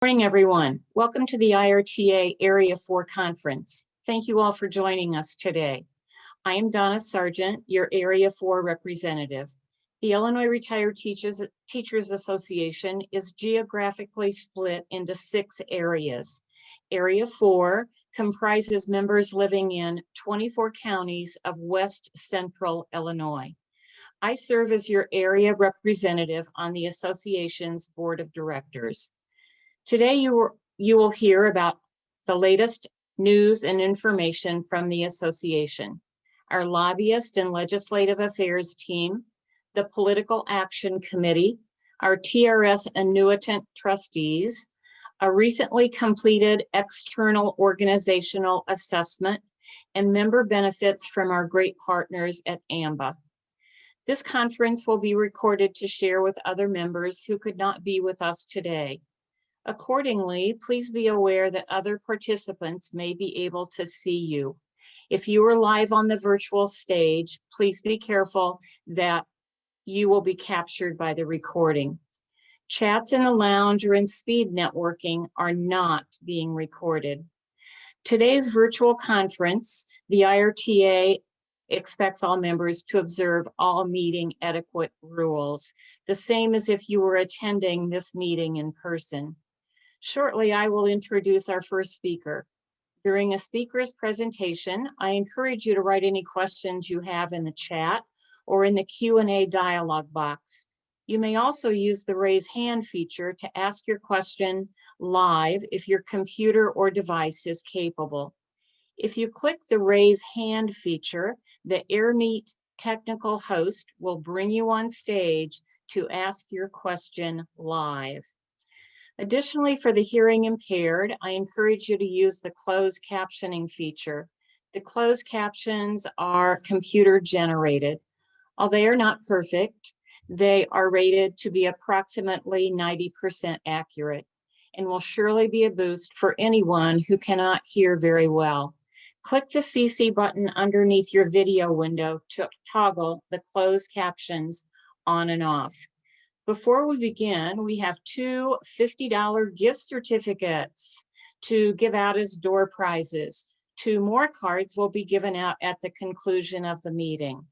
Morning, everyone. Welcome to the IRTA Area 4 Conference. Thank you all for joining us today. I am Donna Sargent, your Area 4 representative. The Illinois Retired Teachers Association is geographically split into 6 areas. Area 4 comprises members living in 24 counties of West Central Illinois. I serve as your area representative on the association's board of directors. Today, you will hear about the latest news and information from the association, our lobbyist and legislative affairs team, the Political Action Committee, our TRS annuitant trustees, a recently completed external organizational assessment, and member benefits from our great partners at AMBA. This conference will be recorded to share with other members who could not be with us today. Accordingly, please be aware that other participants may be able to see you. If you are live on the virtual stage, please be careful that you will be captured by the recording. Chats in the lounge or in speed networking are not being recorded. Today's virtual conference, the IRTA expects all members to observe all meeting etiquette rules, the same as if you were attending this meeting in person. Shortly, I will introduce our first speaker. During a speaker's presentation, I encourage you to write any questions you have in the chat or in the Q&A dialog box. You may also use the raise hand feature to ask your question live if your computer or device is capable. If you click the raise hand feature, the AirMeet technical host will bring you on stage to ask your question live. Additionally, for the hearing impaired, I encourage you to use the closed captioning feature. The closed captions are computer generated. Although they are not perfect, they are rated to be approximately 90% accurate and will surely be a boost for anyone who cannot hear very well. Click the CC button underneath your video window to toggle the closed captions on and off. Before we begin, we have 2 $50 gift certificates to give out as door prizes. 2 more cards will be given out at the conclusion of the meeting.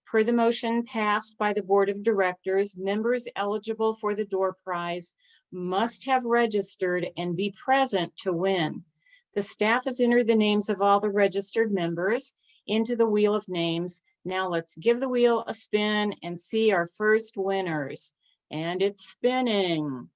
Per the motion passed by the Board of Directors, members eligible for the door prize must have registered and be present to win. The staff has entered the names of all the registered members into the wheel of names. Now let's give the wheel a spin and see our first winners. And it's spinning.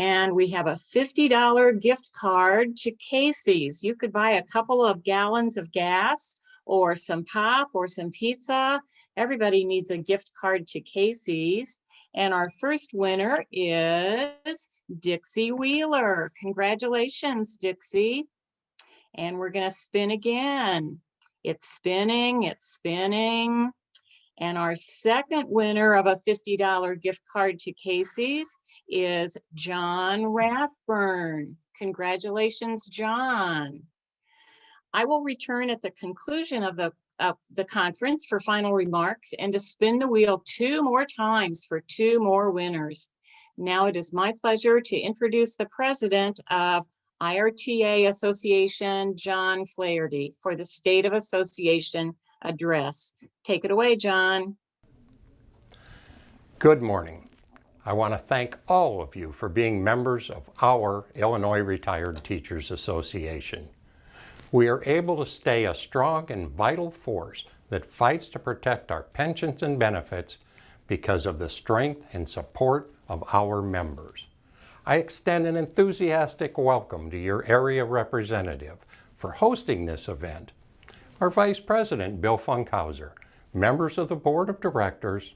And we have a $50 gift card to Casey's. You could buy a couple of gallons of gas or some pop or some pizza. Everybody needs a gift card to Casey's. And our first winner is Dixie Wheeler. Congratulations, Dixie. And we're going to spin again. It's spinning, it's spinning. And our second winner of a $50 gift card to Casey's is John Rathburn. Congratulations, John. I will return at the conclusion of the conference for final remarks and to spin the wheel 2 more times for 2 more winners. Now it is my pleasure to introduce the president of IRTA Association, John Flaherty, for the State of Association address. Take it away, John. Good morning. I want to thank all of you for being members of our Illinois Retired Teachers Association. We are able to stay a strong and vital force that fights to protect our pensions and benefits because of the strength and support of our members. I extend an enthusiastic welcome to your area representative for hosting this event, our Vice President, Bill Funkhauser, members of the Board of Directors,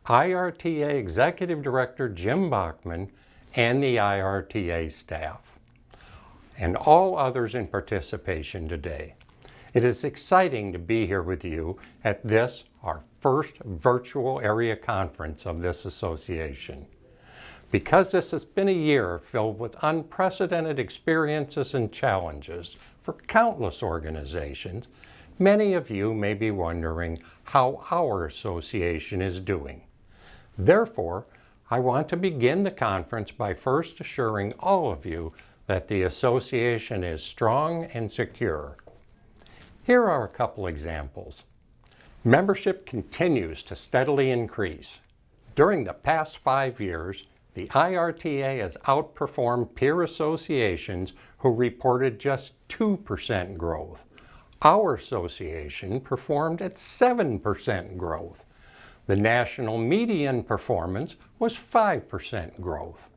IRTA Executive Director Jim Bachman, and the IRTA staff, and all others in participation today. It is exciting to be here with you at this, our first virtual area conference of this association. Because this has been a year filled with unprecedented experiences and challenges for countless organizations, many of you may be wondering how our association is doing. Therefore, I want to begin the conference by first assuring all of you that the association is strong and secure. Here are a couple examples. Membership continues to steadily increase. During the past 5 years, the IRTA has outperformed peer associations who reported just 2% growth. Our association performed at 7% growth. The national median performance was 5% growth.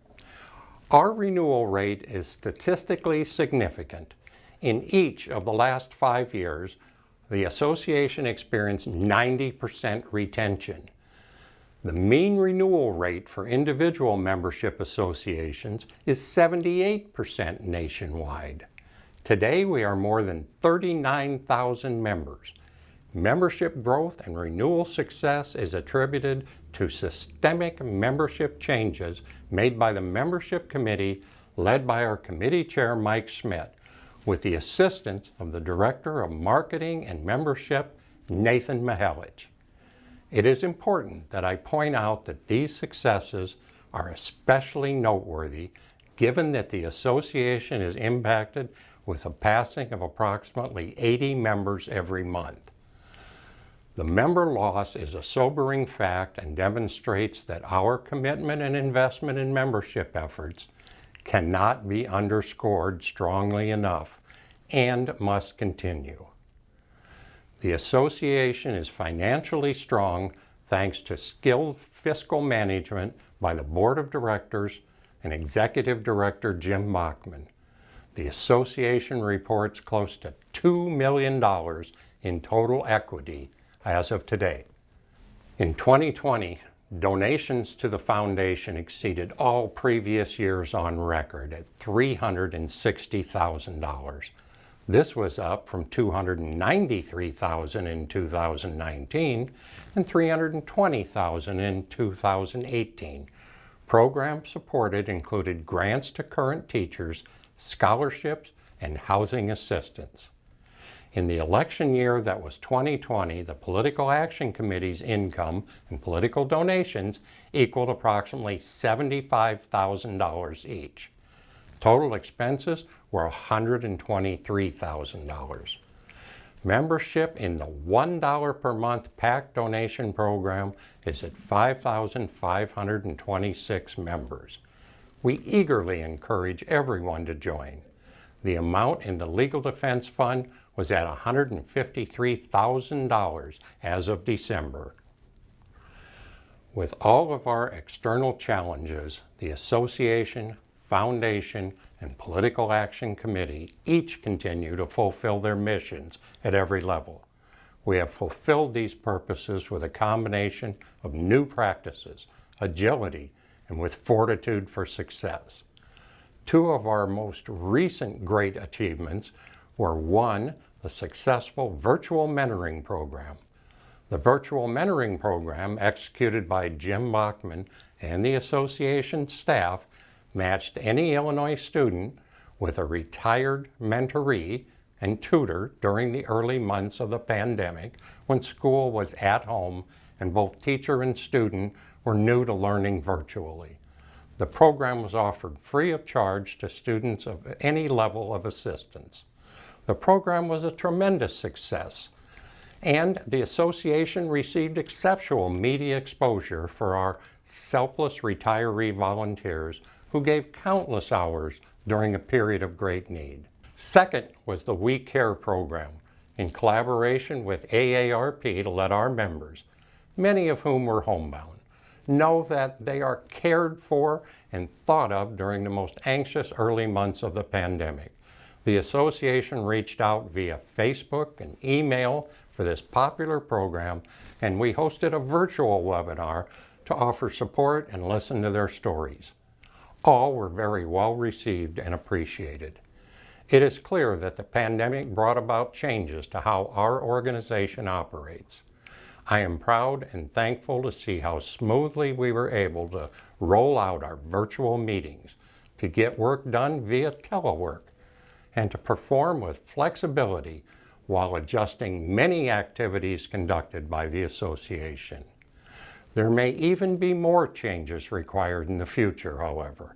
Our renewal rate is statistically significant. In each of the last 5 years, the association experienced 90% retention. The mean renewal rate for individual membership associations is 78% nationwide. Today, we are more than 39,000 members. Membership growth and renewal success is attributed to systemic membership changes made by the membership committee led by our committee chair, Mike Schmidt, with the assistance of the Director of Marketing and Membership, Nathan Mihelich. It is important that I point out that these successes are especially noteworthy given that the association is impacted with a passing of approximately 80 members every month. The member loss is a sobering fact and demonstrates that our commitment and investment in membership efforts cannot be underscored strongly enough and must continue. The association is financially strong thanks to skilled fiscal management by the Board of Directors and Executive Director Jim Bachman. The association reports close to $2 million in total equity as of today. In 2020, donations to the foundation exceeded all previous years on record at $360,000. This was up from $293,000 in 2019 and $320,000 in 2018. Programs supported included grants to current teachers, scholarships, and housing assistance. In the election year that was 2020, the Political Action Committee's income and political donations equaled approximately $75,000 each. Total expenses were $123,000. Membership in the $1 per month PAC donation program is at 5,526 members. We eagerly encourage everyone to join. The amount in the Legal Defense Fund was at $153,000 as of December. With all of our external challenges, the association, foundation, and Political Action Committee each continue to fulfill their missions at every level. We have fulfilled these purposes with a combination of new practices, agility, and with fortitude for success. Two of our most recent great achievements were, one, the successful virtual mentoring program. The virtual mentoring program, executed by Jim Bachman and the association staff, matched any Illinois student with a retired mentoree and tutor during the early months of the pandemic when school was at home and both teacher and student were new to learning virtually. The program was offered free of charge to students of any level of assistance. The program was a tremendous success, and the association received exceptional media exposure for our selfless retiree volunteers who gave countless hours during a period of great need. Second was the We Care program, in collaboration with AARP to let our members, many of whom were homebound, know that they are cared for and thought of during the most anxious early months of the pandemic. The association reached out via Facebook and email for this popular program, and we hosted a virtual webinar to offer support and listen to their stories. All were very well received and appreciated. It is clear that the pandemic brought about changes to how our organization operates. I am proud and thankful to see how smoothly we were able to roll out our virtual meetings, to get work done via telework, and to perform with flexibility while adjusting many activities conducted by the association. There may even be more changes required in the future, however.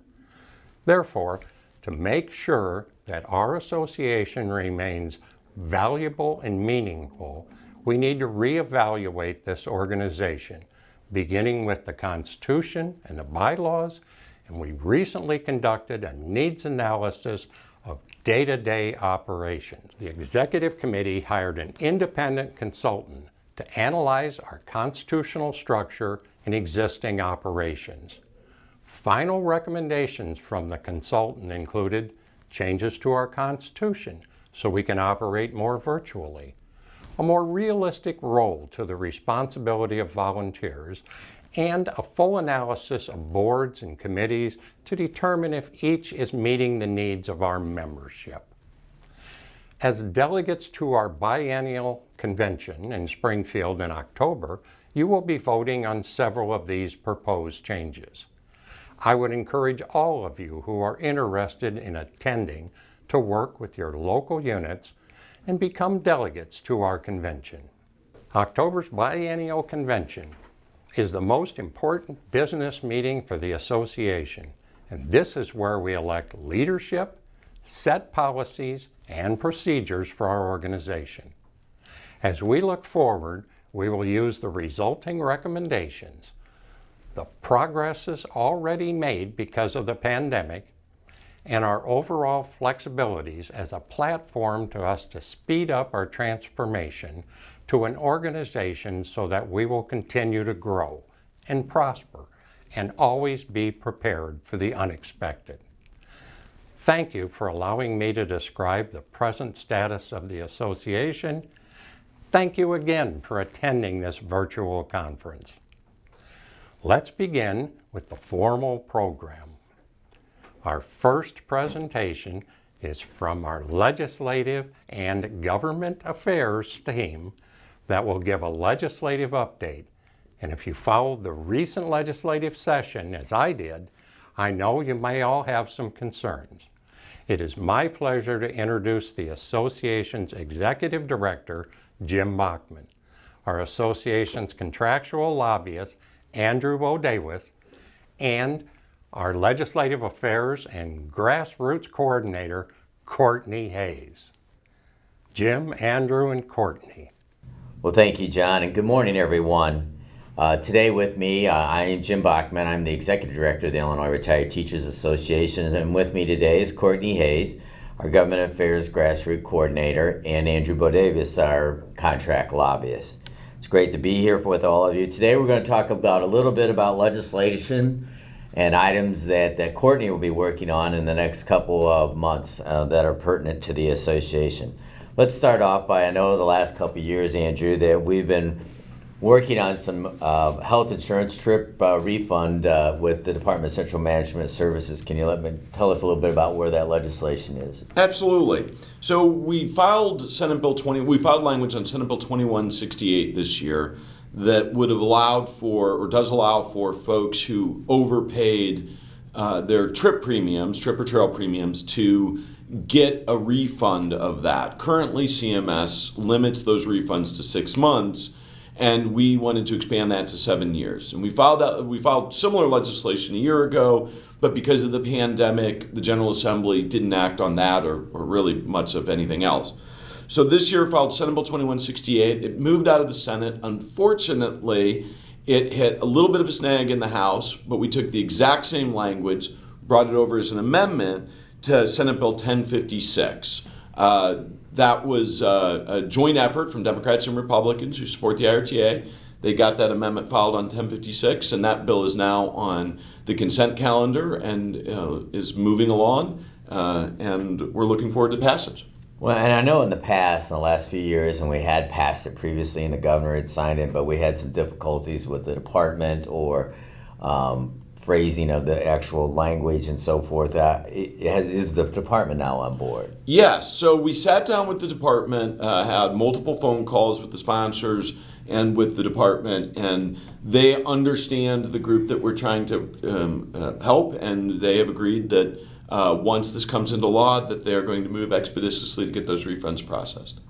Therefore, to make sure that our association remains valuable and meaningful, we need to reevaluate this organization, beginning with the Constitution and the bylaws, and we recently conducted a needs analysis of day-to-day operations. The Executive Committee hired an independent consultant to analyze our constitutional structure and existing operations. Final recommendations from the consultant included changes to our Constitution so we can operate more virtually, a more realistic role to the responsibility of volunteers, and a full analysis of boards and committees to determine if each is meeting the needs of our membership. As delegates to our biennial convention in Springfield in October, you will be voting on several of these proposed changes. I would encourage all of you who are interested in attending to work with your local units and become delegates to our convention. October's biennial convention is the most important business meeting for the association, and this is where we elect leadership, set policies, and procedures for our organization. As we look forward, we will use the resulting recommendations, the progresses already made because of the pandemic, and our overall flexibilities as a platform to us to speed up our transformation to an organization so that we will continue to grow and prosper and always be prepared for the unexpected. Thank you for allowing me to describe the present status of the association. Thank you again for attending this virtual conference. Let's begin with the formal program. Our first presentation is from our Legislative and Government Affairs team that will give a legislative update. And if you followed the recent legislative session, as I did, I know you may all have some concerns. It is my pleasure to introduce the association's Executive Director, Jim Bachman, our association's contractual lobbyist, Andrew O'Davis, and our Legislative Affairs and Grassroots Coordinator, Courtney Hayes. Jim, Andrew, and Courtney. Well, thank you, John, and good morning, everyone. Today with me, I am Jim Bachman. I'm the Executive Director of the Illinois Retired Teachers Association, and with me today is Courtney Hayes, our Government Affairs Grassroots Coordinator, and Andrew O'Davis, our Contract Lobbyist. It's great to be here with all of you. Today we're going to talk about a little bit about legislation and items that Courtney will be working on in the next couple of months that are pertinent to the association. Let's start off by, I know the last couple of years, Andrew, that we've been working on some health insurance trip refund with the Department of Central Management Services. Can you tell us a little bit about where that legislation is? Absolutely. So we filed language on Senate Bill 2168 this year that would have allowed for, or does allow for, folks who overpaid their trip or trail premiums to get a refund of that. Currently, CMS limits those refunds to 6 months, and we wanted to expand that to 7 years. And we filed similar legislation a year ago, but because of the pandemic, the General Assembly didn't act on that or really much of anything else. So this year filed Senate Bill 2168. It moved out of the Senate. Unfortunately, it hit a little bit of a snag in the House, but we took the exact same language, brought it over as an amendment to Senate Bill 1056. That was a joint effort from Democrats and Republicans who support the IRTA. They got that amendment filed on 1056, and that bill is now on the consent calendar and is moving along, and we're looking forward to passage. Well, and I know in the past, in the last few years, and we had passed it previously and the governor had signed it, but we had some difficulties with the department or phrasing of the actual language and so forth. Is the department now on board? Yes. So we sat down with the department, had multiple phone calls with the sponsors and with the department, and they understand the group that we're trying to help, and they have agreed that once this comes into law, that they're going to move expeditiously to get those refunds processed.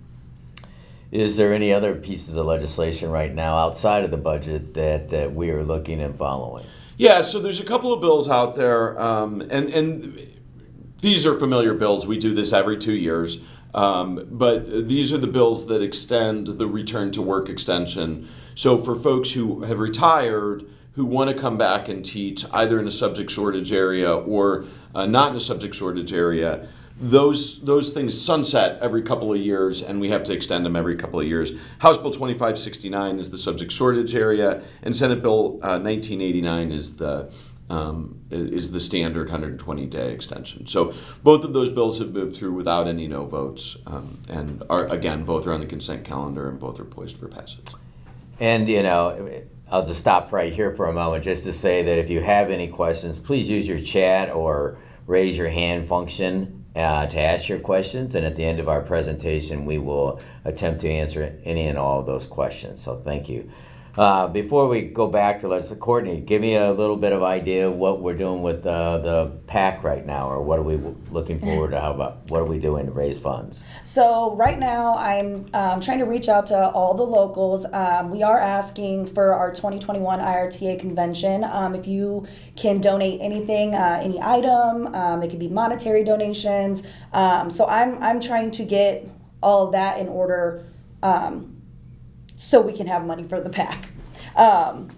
Is there any other pieces of legislation right now outside of the budget that we are looking and following? Yeah, so there's a couple of bills out there, and these are familiar bills. We do this every 2 years, but these are the bills that extend the return to work extension. So for folks who have retired, who want to come back and teach either in a subject shortage area or not in a subject shortage area, those things sunset every couple of years, and we have to extend them every couple of years. House Bill 2569 is the subject shortage area, and Senate Bill 1989 is the standard 120-day extension. So both of those bills have moved through without any no votes, and are, again, both are on the consent calendar and both are poised for passage. And, I'll just stop right here for a moment just to say that if you have any questions, please use your chat or raise your hand function to ask your questions. And at the end of our presentation, we will attempt to answer any and all of those questions. So thank you. Before we go back to Courtney, give me a little bit of idea of what we're doing with the PAC right now, or what are we looking forward to? What are we doing to raise funds? So right now I'm trying to reach out to all the locals. We are asking for our 2021 IRTA convention. If you can donate anything, any item, they could be monetary donations. So I'm trying to get all of that in order so we can have money for the PAC. And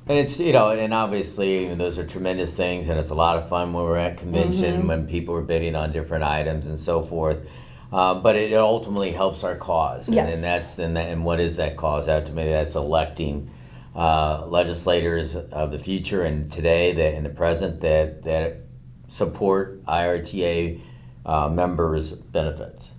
it's, and obviously those are tremendous things, and it's a lot of fun when we're at convention, when people are bidding on different items and so forth. But it ultimately helps our cause. Yes. And what is that cause? Ultimately, that's electing legislators of the future and today and the present that support IRTA members' benefits.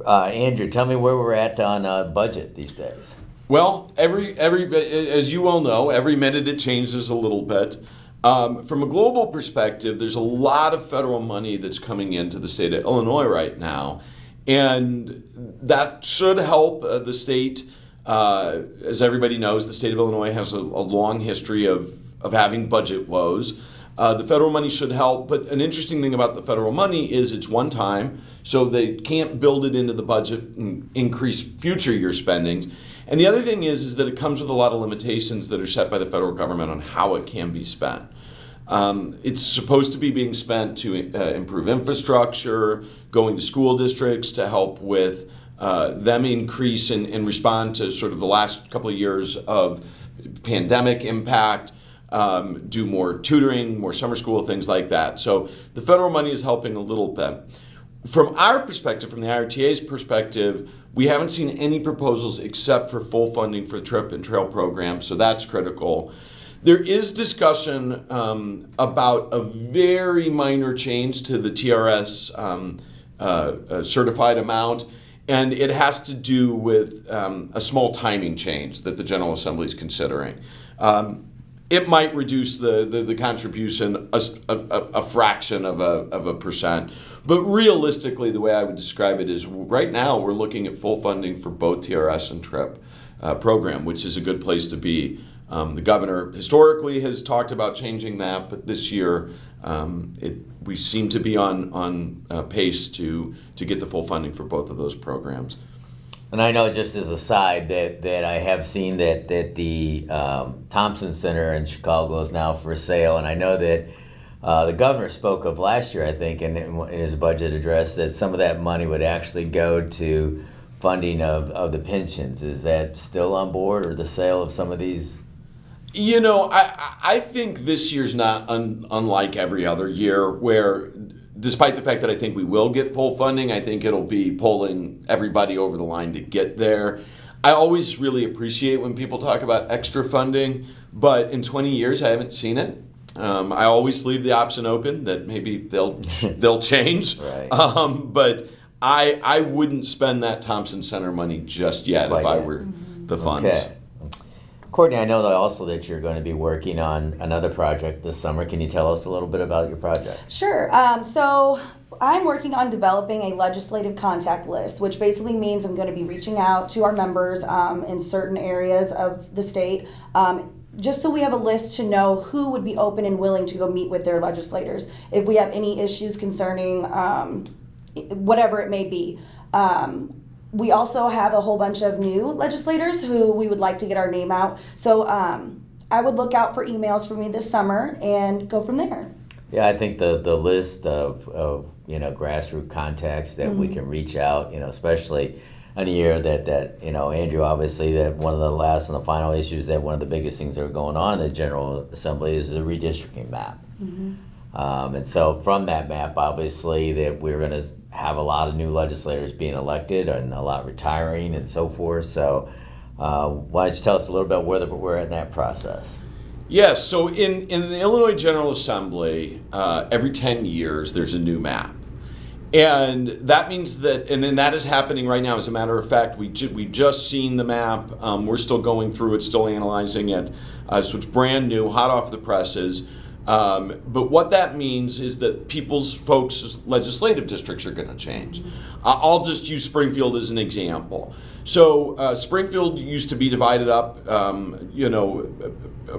Andrew, tell me where we're at on budget these days. Well, every as you all know, every minute it changes a little bit. From a global perspective, there's a lot of federal money that's coming into the state of Illinois right now, and that should help the state. As everybody knows, the state of Illinois has a long history of having budget woes. The federal money should help, but an interesting thing about the federal money is it's one time, so they can't build it into the budget and increase future year spendings. And the other thing is that it comes with a lot of limitations that are set by the federal government on how it can be spent. It's supposed to be being spent to improve infrastructure, going to school districts to help with them increase and respond to sort of the last couple of years of pandemic impact, do more tutoring, more summer school, things like that. So the federal money is helping a little bit. From our perspective, from the IRTA's perspective, we haven't seen any proposals except for full funding for trip and trail programs, so that's critical. There is discussion about a very minor change to the TRS certified amount, and it has to do with a small timing change that the General Assembly is considering. It might reduce the contribution a fraction of a percent. But realistically, the way I would describe it is right now we're looking at full funding for both TRS and TRIP program, which is a good place to be. The governor historically has talked about changing that, but this year we seem to be on pace to get the full funding for both of those programs. And I know, just as a side, that I have seen that the Thompson Center in Chicago is now for sale, and I know that the governor spoke of last year, I think, in his budget address, that some of that money would actually go to funding of the pensions. Is that still on board, or the sale of some of these? I think this year's not unlike every other year, where despite the fact that I think we will get full funding, I think it'll be pulling everybody over the line to get there. I always really appreciate when people talk about extra funding, but in 20 years I haven't seen it. I always leave the option open that maybe they'll change. Right. But I wouldn't spend that Thompson Center money just yet if I were the funds. Okay. Courtney, I know that you're going to be working on another project this summer. Can you tell us a little bit about your project? Sure. So I'm working on developing a legislative contact list, which basically means I'm going to be reaching out to our members in certain areas of the state, just so we have a list to know who would be open and willing to go meet with their legislators if we have any issues concerning whatever it may be. We also have a whole bunch of new legislators who we would like to get our name out. So I would look out for emails from me this summer and go from there. Yeah, I think the list of grassroots contacts that we can reach out, especially in a year that Andrew, obviously, that one of the last and the final issues, that one of the biggest things that are going on in the General Assembly is the redistricting map. And so from that map, obviously, that we're going to have a lot of new legislators being elected and a lot retiring and so forth. So why don't you tell us a little bit where we're in that process? Yes, so in the Illinois General Assembly, every 10 years there's a new map. And that means that, and then that is happening right now. As a matter of fact, we've just seen the map. We're still going through it, still analyzing it. So it's brand new, hot off the presses. But what that means is that folks' legislative districts are going to change. I'll just use Springfield as an example. So Springfield used to be divided up,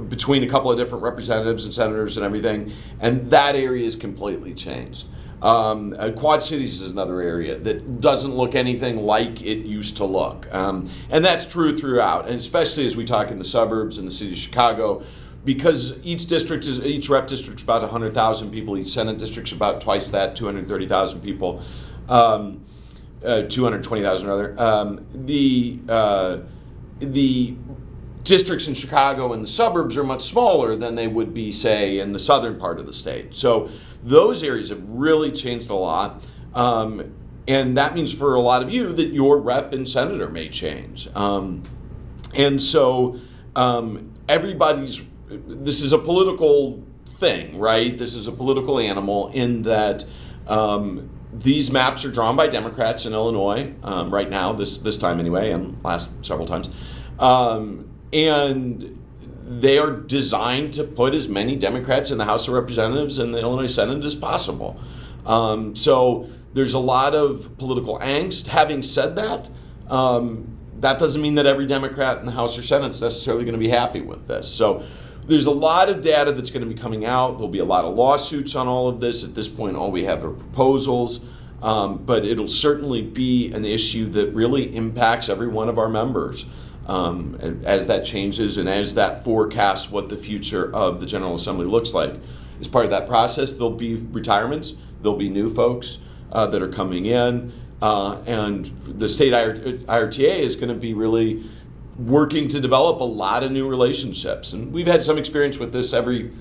between a couple of different representatives and senators and everything, and that area is completely changed. Quad Cities is another area that doesn't look anything like it used to look. And that's true throughout, and especially as we talk in the suburbs and the city of Chicago, because each rep district is about 100,000 people, each Senate district is about twice that, 230,000 people, 220,000 rather. The districts in Chicago and the suburbs are much smaller than they would be, say, in the southern part of the state. So those areas have really changed a lot. And that means for a lot of you that your rep and senator may change. And so this is a political thing, right? This is a political animal in that these maps are drawn by Democrats in Illinois right now, this time anyway, and last several times. And they are designed to put as many Democrats in the House of Representatives and the Illinois Senate as possible. So there's a lot of political angst. Having said that, that doesn't mean that every Democrat in the House or Senate is necessarily going to be happy with this. So there's a lot of data that's going to be coming out. There'll be a lot of lawsuits on all of this. At this point, all we have are proposals. But it'll certainly be an issue that really impacts every one of our members. As that changes and as that forecasts what the future of the General Assembly looks like. As part of that process, there'll be retirements, there'll be new folks that are coming in, and the state IRTA is going to be really working to develop a lot of new relationships. And we've had some experience with this every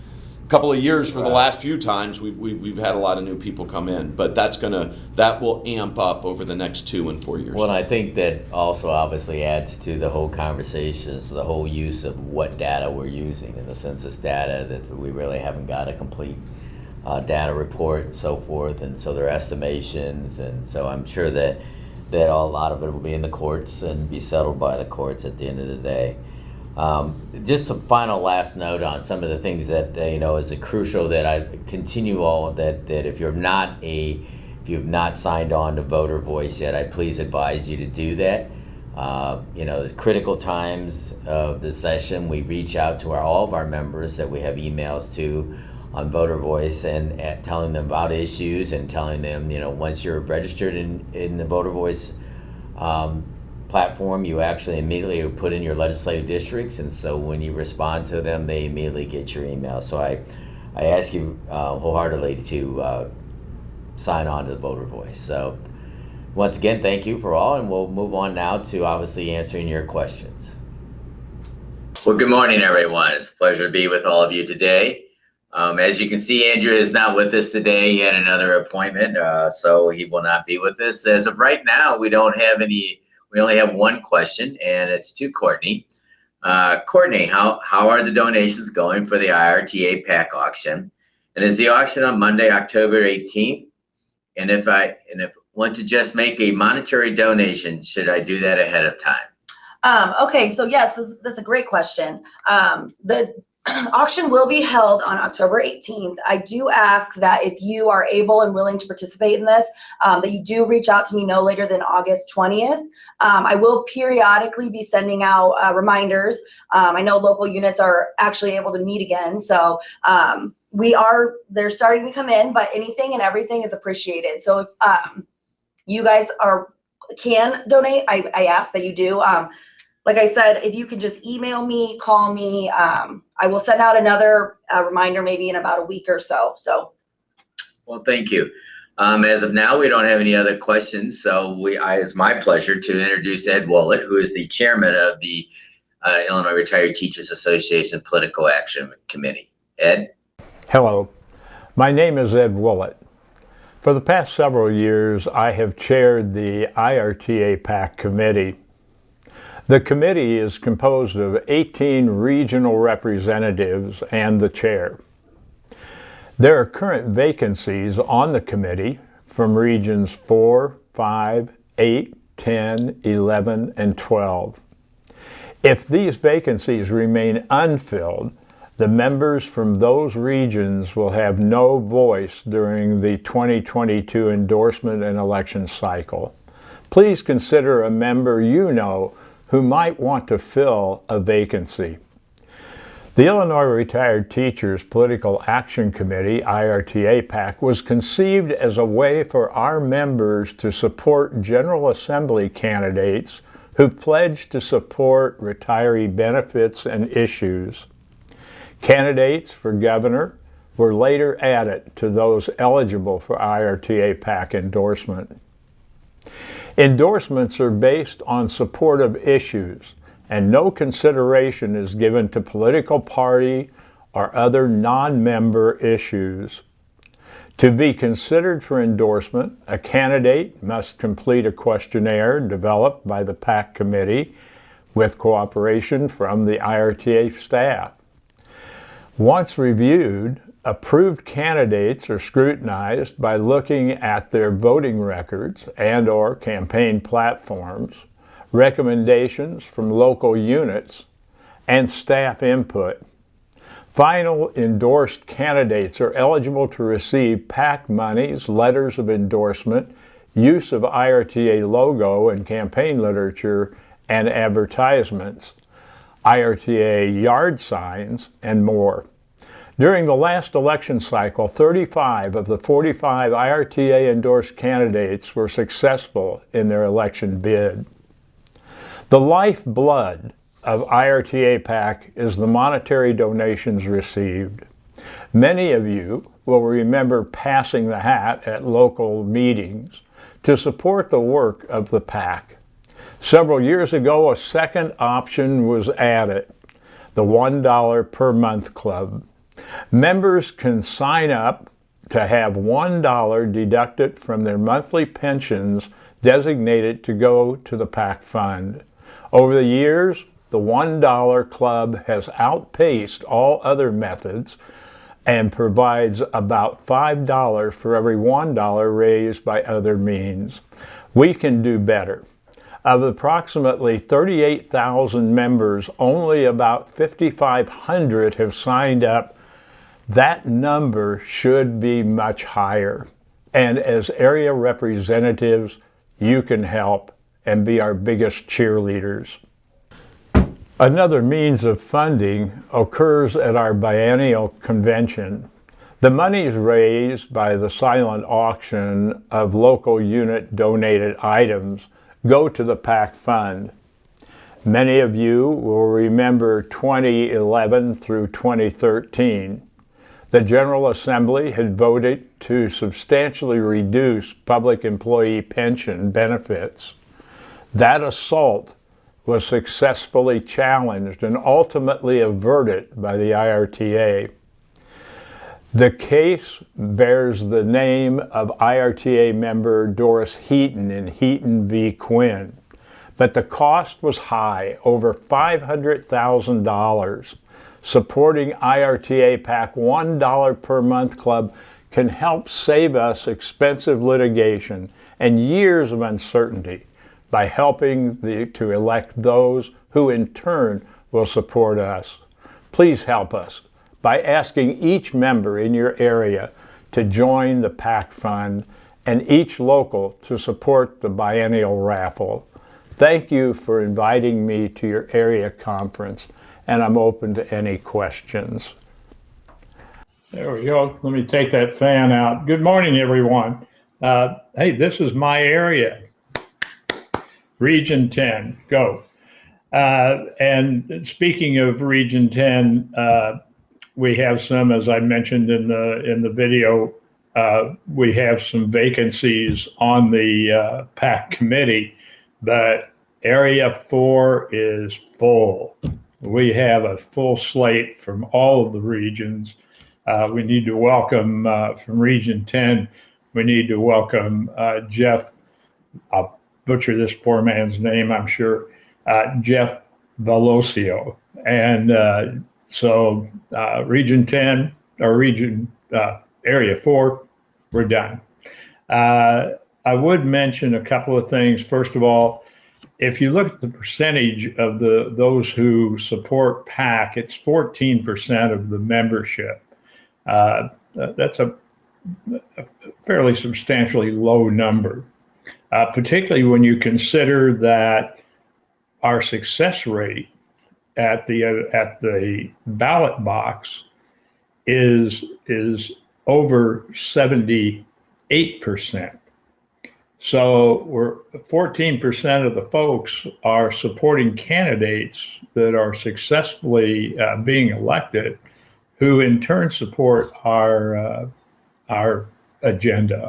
couple of years for the last few times. We've had a lot of new people come in, but that will amp up over the next 2 and 4 years. Well, I think that also obviously adds to the whole conversations, the whole use of what data we're using in the census data, that we really haven't got a complete data report and so forth, and so there are estimations, and so I'm sure that a lot of it will be in the courts and be settled by the courts at the end of the day. Just a final last note on some of the things that is a crucial that I continue all that if you've not signed on to Voter Voice yet, I please advise you to do that. The critical times of the session, we reach out to all of our members that we have emails to on Voter Voice and telling them about issues and telling them, once you're registered in the Voter Voice platform, you actually immediately are put in your legislative districts, and so when you respond to them, they immediately get your email. So I ask you wholeheartedly to sign on to the Voter Voice. So once again, thank you for all, and we'll move on now to obviously answering your questions. Well, good morning, everyone. It's a pleasure to be with all of you today. As you can see, Andrew is not with us today. He had another appointment, so he will not be with us. As of right now, we only have one question, and it's to Courtney. Courtney, how are the donations going for the IRTA PAC auction? And is the auction on Monday, October 18th? And if I want to just make a monetary donation, should I do that ahead of time? Okay, so yes, that's a great question. The auction will be held on October 18th. I do ask that if you are able and willing to participate in this, that you do reach out to me no later than August 20th. I will periodically be sending out reminders. I know local units are actually able to meet again, so they're starting to come in, but anything and everything is appreciated. So if you guys are can donate, I ask that you do. Like I said, if you can just email me, call me, I will send out another reminder maybe in about a week or so. Well, thank you. As of now, we don't have any other questions, so it's my pleasure to introduce Ed Wollett, who is the chairman of the Illinois Retired Teachers Association Political Action Committee. Ed? Hello, my name is Ed Wollett. For the past several years, I have chaired the IRTA PAC committee. The committee is composed of 18 regional representatives and the chair. There are current vacancies on the committee from regions 4, 5, 8, 10, 11, and 12. If these vacancies remain unfilled, the members from those regions will have no voice during the 2022 endorsement and election cycle. Please consider a member you know who might want to fill a vacancy. The Illinois Retired Teachers Political Action Committee, IRTA PAC, was conceived as a way for our members to support General Assembly candidates who pledged to support retiree benefits and issues. Candidates for governor were later added to those eligible for IRTA PAC endorsement. Endorsements are based on supportive issues, and no consideration is given to political party or other non-member issues. To be considered for endorsement, a candidate must complete a questionnaire developed by the PAC committee with cooperation from the IRTA staff. Once reviewed, approved candidates are scrutinized by looking at their voting records and/or campaign platforms, recommendations from local units, and staff input. Final endorsed candidates are eligible to receive PAC monies, letters of endorsement, use of IRTA logo and campaign literature and advertisements, IRTA yard signs, and more. During the last election cycle, 35 of the 45 IRTA endorsed candidates were successful in their election bid. The lifeblood of IRTA PAC is the monetary donations received. Many of you will remember passing the hat at local meetings to support the work of the PAC. Several years ago, a second option was added, the $1 per month club. Members can sign up to have $1 deducted from their monthly pensions designated to go to the PAC fund. Over the years, the $1 club has outpaced all other methods and provides about $5 for every $1 raised by other means. We can do better. Of approximately 38,000 members, only about 5,500 have signed up. That number should be much higher. And as area representatives, you can help and be our biggest cheerleaders. Another means of funding occurs at our biennial convention. The monies raised by the silent auction of local unit donated items go to the PAC fund. Many of you will remember 2011 through 2013. The General Assembly had voted to substantially reduce public employee pension benefits. That assault was successfully challenged and ultimately averted by the IRTA. The case bears the name of IRTA member Doris Heaton in Heaton v. Quinn, but the cost was high, over $500,000. Supporting IRTA PAC $1 per month club can help save us expensive litigation and years of uncertainty by helping to elect those who in turn will support us. Please help us by asking each member in your area to join the PAC fund and each local to support the biennial raffle. Thank you for inviting me to your area conference, and I'm open to any questions. There we go. Let me take that fan out. Good morning, everyone. Hey, this is my area. Region 10, go. And speaking of Region 10, we have some, as I mentioned in the video, we have some vacancies on the PAC committee, but Area 4 is full. We have a full slate from all of the regions. We need to welcome from Region 10, we need to welcome Jeff, I'll butcher this poor man's name, I'm sure, Jeff Velocio. And so Region 10 or Region Area 4, we're done. I would mention a couple of things. First of all, if you look at the percentage of those who support PAC, it's 14% of the membership. That's a fairly substantially low number, particularly when you consider that our success rate at the ballot box is over 78%. So we're 14% of the folks are supporting candidates that are successfully being elected, who in turn support our agenda,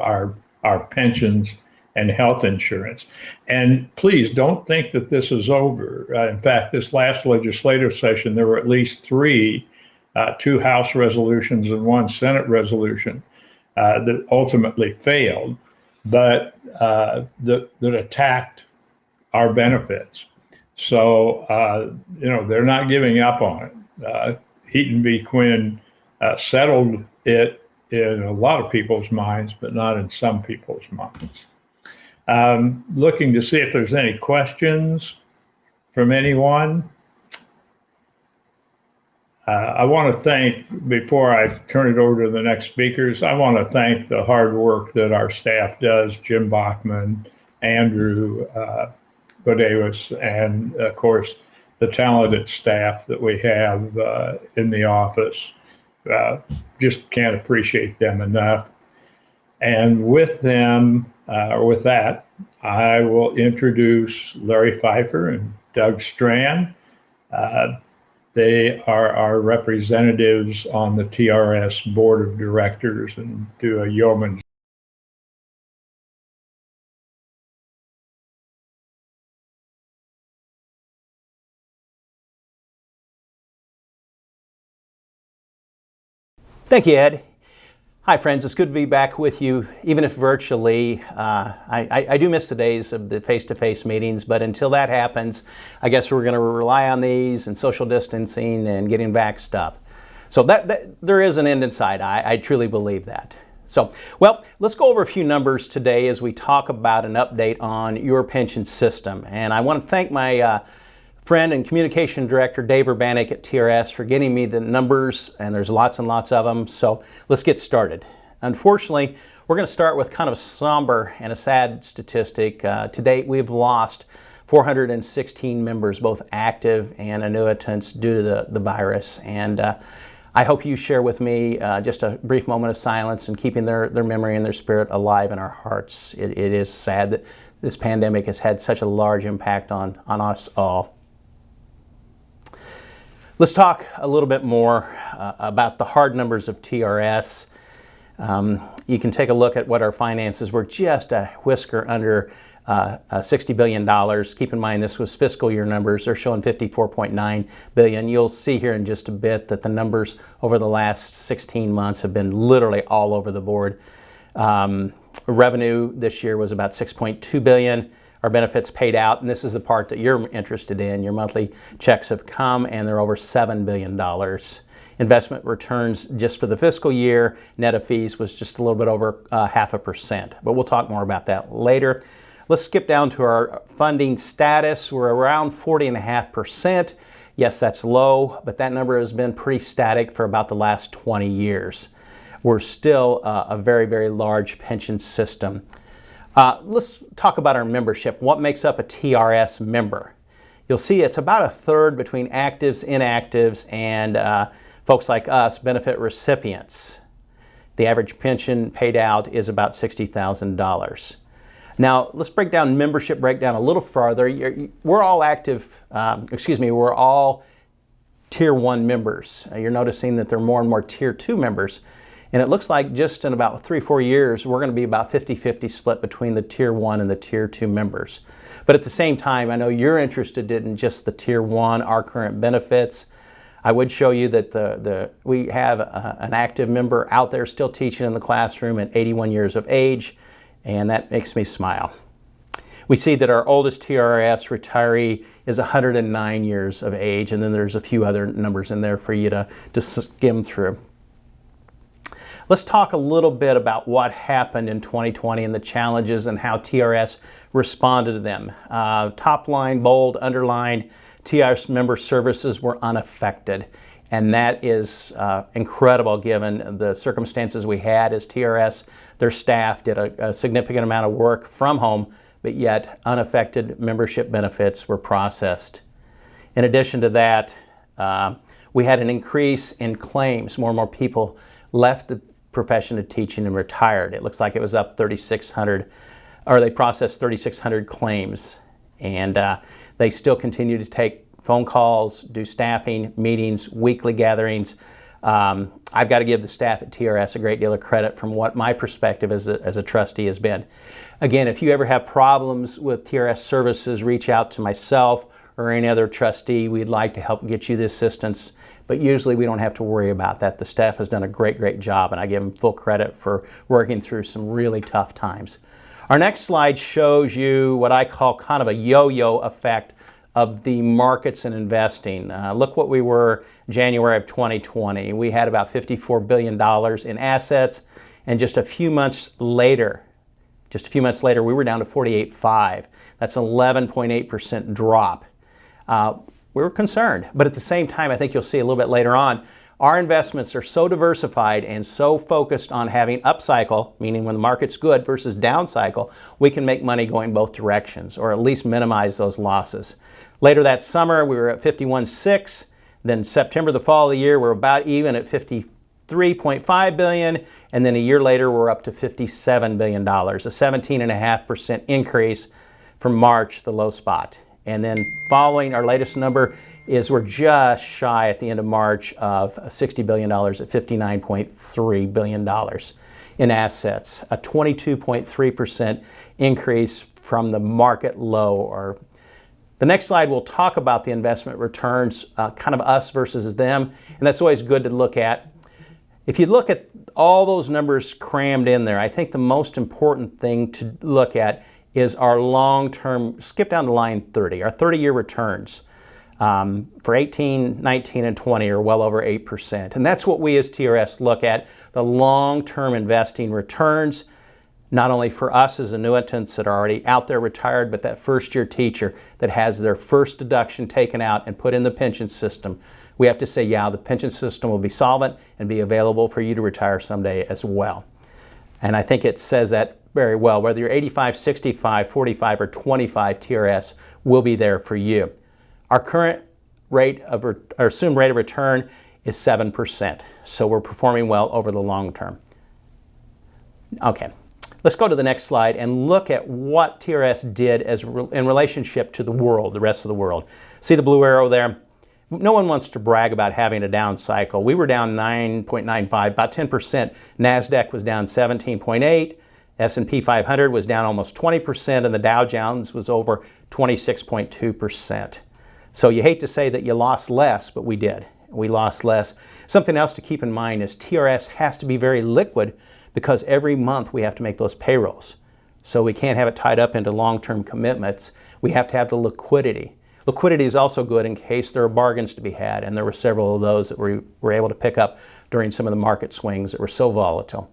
our pensions and health insurance. And please don't think that this is over. In fact, this last legislative session, there were at least three, two House resolutions and one Senate resolution that ultimately failed, but that attacked our benefits. So, they're not giving up on it. Heaton v. Quinn settled it in a lot of people's minds, but not in some people's minds. Looking to see if there's any questions from anyone. I want to thank, before I turn it over to the next speakers, I want to thank the hard work that our staff does, Jim Bachman, Andrew Bodewas, and of course, the talented staff that we have in the office. Just can't appreciate them enough. And with them, or with that, I will introduce Larry Pfeiffer and Doug Strand. They are our representatives on the TRS Board of Directors and do a yeoman's. Thank you, Ed. Hi, friends. It's good to be back with you, even if virtually. I do miss the days of the face-to-face meetings, but until that happens, I guess we're going to rely on these and social distancing and getting vaxxed up. So that there is an end in sight. I truly believe that. So, well, let's go over a few numbers today as we talk about an update on your pension system. And I want to thank my friend and communication director Dave Urbanek at TRS for getting me the numbers, and there's lots and lots of them. So let's get started. Unfortunately, we're going to start with kind of a somber and a sad statistic. To date, we've lost 416 members, both active and annuitants, due to the virus. And I hope you share with me just a brief moment of silence and keeping their memory and their spirit alive in our hearts. It is sad that this pandemic has had such a large impact on us all. Let's talk a little bit more about the hard numbers of TRS. You can take a look at what our finances were, just a whisker under $60 billion. Keep in mind this was fiscal year numbers. They're showing $54.9 billion. You'll see here in just a bit that the numbers over the last 16 months have been literally all over the board. Revenue this year was about $6.2 billion. Our benefits paid out, and this is the part that you're interested in. Your monthly checks have come, and they're over $7 billion. Investment returns just for the fiscal year, net of fees, was just a little bit over 0.5%. But we'll talk more about that later. Let's skip down to our funding status. We're around 40.5%. Yes, that's low, but that number has been pretty static for about the last 20 years. We're still a very, very large pension system. Let's talk about our membership. What makes up a TRS member? You'll see it's about a third between actives, inactives, and folks like us, benefit recipients. The average pension paid out is about $60,000. Now, let's break down membership breakdown a little farther. We're all active, we're all Tier 1 members. You're noticing that there are more and more Tier 2 members. And it looks like just in about 3-4 years, we're going to be about 50-50 split between the Tier 1 and the Tier 2 members. But at the same time, I know you're interested in just the Tier 1, our current benefits. I would show you that we have an active member out there still teaching in the classroom at 81 years of age, and that makes me smile. We see that our oldest TRS retiree is 109 years of age, and then there's a few other numbers in there for you to skim through. Let's talk a little bit about what happened in 2020 and the challenges and how TRS responded to them. Top line, bold, underlined, TRS member services were unaffected. And that is incredible given the circumstances we had as TRS. Their staff did a significant amount of work from home, but yet unaffected membership benefits were processed. In addition to that, we had an increase in claims. More and more people left the profession of teaching and retired. It looks like it was up 3,600, or they processed 3,600 claims. And they still continue to take phone calls, do staffing, meetings, weekly gatherings. I've got to give the staff at TRS a great deal of credit from what my perspective as a trustee has been. Again, if you ever have problems with TRS services, reach out to myself or any other trustee. We'd like to help get you the assistance, but usually we don't have to worry about that. The staff has done a great job, and I give them full credit for working through some really tough times. Our next slide shows you what I call kind of a yo-yo effect of the markets and investing. Look what we were January of 2020. We had about $54 billion in assets, and just a few months later, we were down to 48.5. That's an 11.8% drop. We were concerned, but at the same time, I think you'll see a little bit later on, our investments are so diversified and so focused on having upcycle, meaning when the market's good, versus down cycle, we can make money going both directions, or at least minimize those losses. Later that summer, we were at 51.6. Then September, the fall of the year, we're about even at 53.5 billion. And then a year later, we're up to $57 billion, a 17.5% increase from March, the low spot. And then following our latest number is we're just shy at the end of March of $60 billion at $59.3 billion in assets, a 22.3% increase from the market low. The next slide will talk about the investment returns, kind of us versus them, and that's always good to look at. If you look at all those numbers crammed in there, I think the most important thing to look at is our long-term, skip down to line 30, our 30-year returns for 18, 19, and 20 are well over 8%. And that's what we as TRS look at, the long-term investing returns, not only for us as annuitants that are already out there retired, but that first-year teacher that has their first deduction taken out and put in the pension system. We have to say, yeah, the pension system will be solvent and be available for you to retire someday as well. And I think it says that very well. Whether you're 85, 65, 45, or 25, TRS will be there for you. Our current rate of, our assumed rate of return is 7%. So we're performing well over the long term. Okay, let's go to the next slide and look at what TRS did in relationship to the world, the rest of the world. See the blue arrow there? No one wants to brag about having a down cycle. We were down 9.95, about 10%. NASDAQ was down 17.8. S&P 500 was down almost 20%, and the Dow Jones was over 26.2%. So you hate to say that you lost less, but we did. We lost less. Something else to keep in mind is TRS has to be very liquid because every month we have to make those payrolls. So we can't have it tied up into long-term commitments. We have to have the liquidity. Liquidity is also good in case there are bargains to be had, and there were several of those that we were able to pick up during some of the market swings that were so volatile.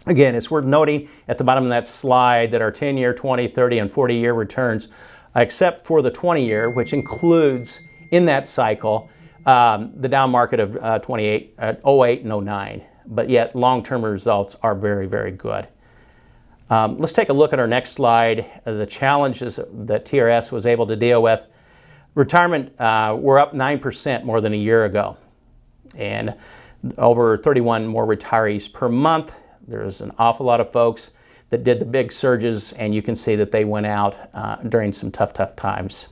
Again, it's worth noting at the bottom of that slide that our 10-year, 20, 30, and 40-year returns, except for the 20-year, which includes in that cycle the down market of 08 and 09, but yet long-term results are very, very good. Let's take a look at our next slide, the challenges that TRS was able to deal with. Retirement, we're up 9% more than a year ago, and over 31 more retirees per month. There's an awful lot of folks that did the big surges, and you can see that they went out during some tough times.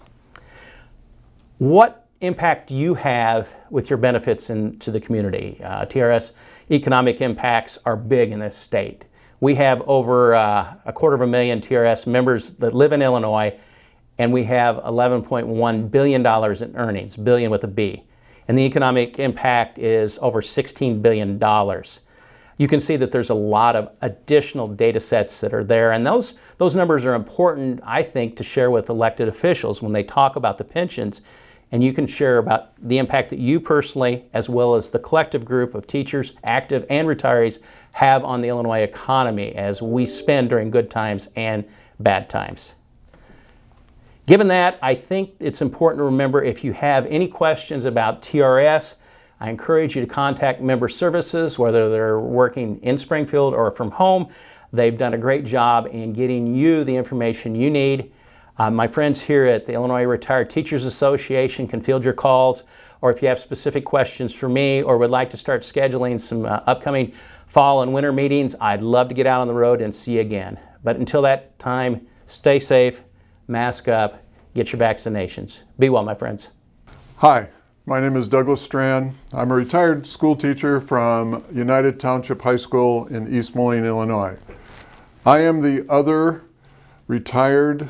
What impact do you have with your benefits into the community? TRS economic impacts are big in this state. We have over 250,000 TRS members that live in Illinois, and we have $11.1 billion in earnings, billion with a B. And the economic impact is over $16 billion. You can see that there's a lot of additional data sets that are there, and those numbers are important, I think, to share with elected officials when they talk about the pensions. And you can share about the impact that you personally, as well as the collective group of teachers, active and retirees, have on the Illinois economy as we spend during good times and bad times. Given that, I think it's important to remember, if you have any questions about TRS, I encourage you to contact Member Services, whether they're working in Springfield or from home. They've done a great job in getting you the information you need. My friends here at the Illinois Retired Teachers Association can field your calls, or if you have specific questions for me or would like to start scheduling some upcoming fall and winter meetings, I'd love to get out on the road and see you again. But until that time, stay safe, mask up, get your vaccinations. Be well, my friends. Hi, my name is Douglas Strand. I'm a retired school teacher from United Township High School in East Moline, Illinois. I am the other retired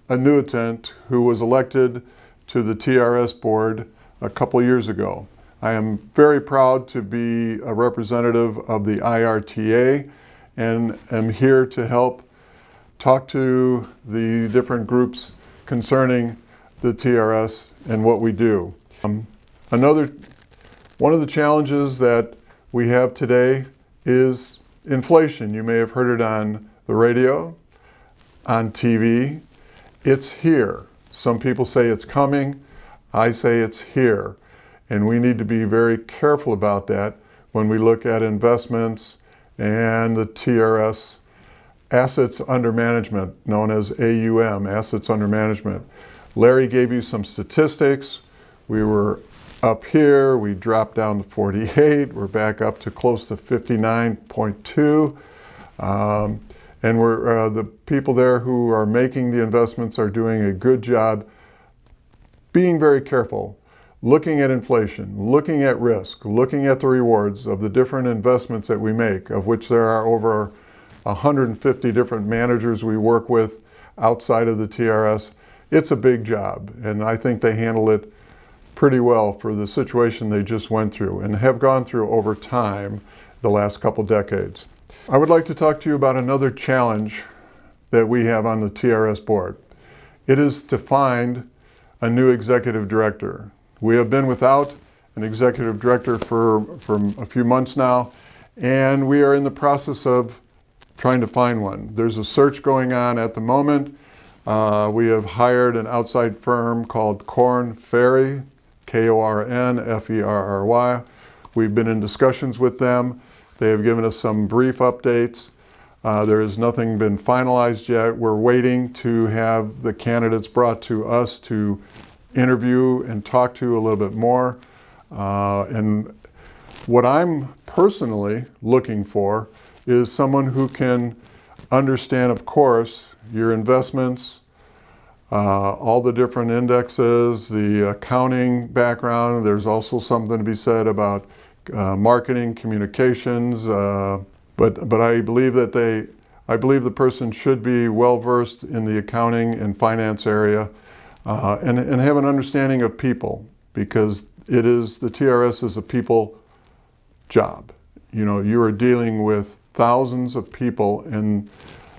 annuitant who was elected to the TRS board a couple years ago. I am very proud to be a representative of the IRTA and am here to help talk to the different groups concerning the TRS and what we do. One of the challenges that we have today is inflation. You may have heard it on the radio, on TV. It's here. Some people say it's coming. I say it's here. And we need to be very careful about that when we look at investments and the TRS assets under management, known as AUM, assets under management. Larry gave you some statistics. We were up here, we dropped down to 48, we're back up to close to 59.2. And the people there who are making the investments are doing a good job being very careful, looking at inflation, looking at risk, looking at the rewards of the different investments that we make, of which there are over 150 different managers we work with outside of the TRS. It's a big job, and I think they handle it pretty well for the situation they just went through and have gone through over time the last couple decades. I would like to talk to you about another challenge that we have on the TRS board. It is to find a new executive director. We have been without an executive director for a few months now, and we are in the process of trying to find one. There's a search going on at the moment. We have hired an outside firm called Korn Ferry, Kornferry. We've been in discussions with them. They have given us some brief updates. There has nothing been finalized yet. We're waiting to have the candidates brought to us to interview and talk to a little bit more. And what I'm personally looking for is someone who can understand, of course, your investments, all the different indexes, the accounting background. There's also something to be said about marketing, communications, but I believe that the person should be well versed in the accounting and finance area, and have an understanding of people, because the TRS is a people job. You know, you are dealing with thousands of people and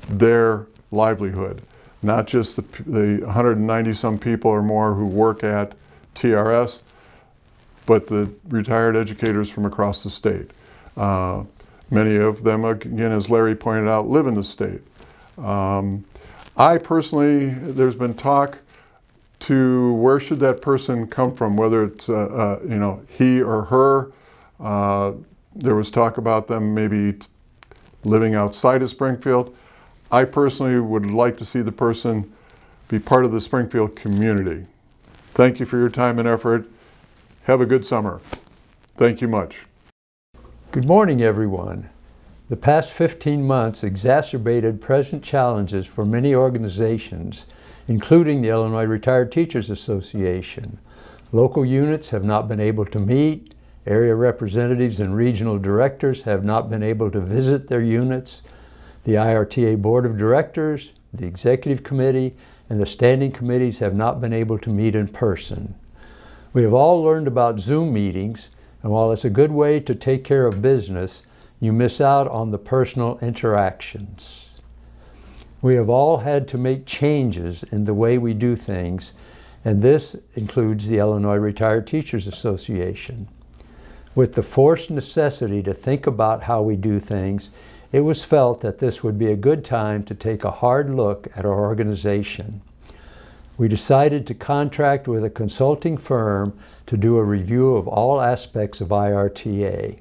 their livelihood, not just the 190 some people or more who work at TRS, but the retired educators from across the state. Many of them, again, as Larry pointed out, live in the state. I personally, there's been talk to where should that person come from, whether it's he or her. There was talk about them maybe living outside of Springfield. I personally would like to see the person be part of the Springfield community. Thank you for your time and effort. Have a good summer. Thank you much. Good morning, everyone. The past 15 months exacerbated present challenges for many organizations, including the Illinois Retired Teachers Association. Local units have not been able to meet, area representatives and regional directors have not been able to visit their units, the IRTA Board of Directors, the Executive Committee, and the standing committees have not been able to meet in person. We have all learned about Zoom meetings, and while it's a good way to take care of business, you miss out on the personal interactions. We have all had to make changes in the way we do things, and this includes the Illinois Retired Teachers Association. With the forced necessity to think about how we do things, it was felt that this would be a good time to take a hard look at our organization. We decided to contract with a consulting firm to do a review of all aspects of IRTA.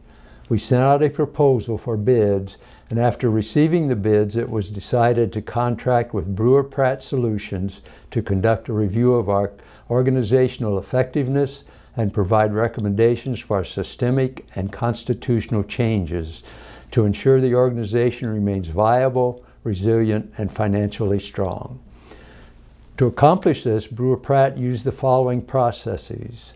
We sent out a proposal for bids, and after receiving the bids, it was decided to contract with Brewer Pratt Solutions to conduct a review of our organizational effectiveness and provide recommendations for systemic and constitutional changes to ensure the organization remains viable, resilient, and financially strong. To accomplish this, Brewer Pratt used the following processes.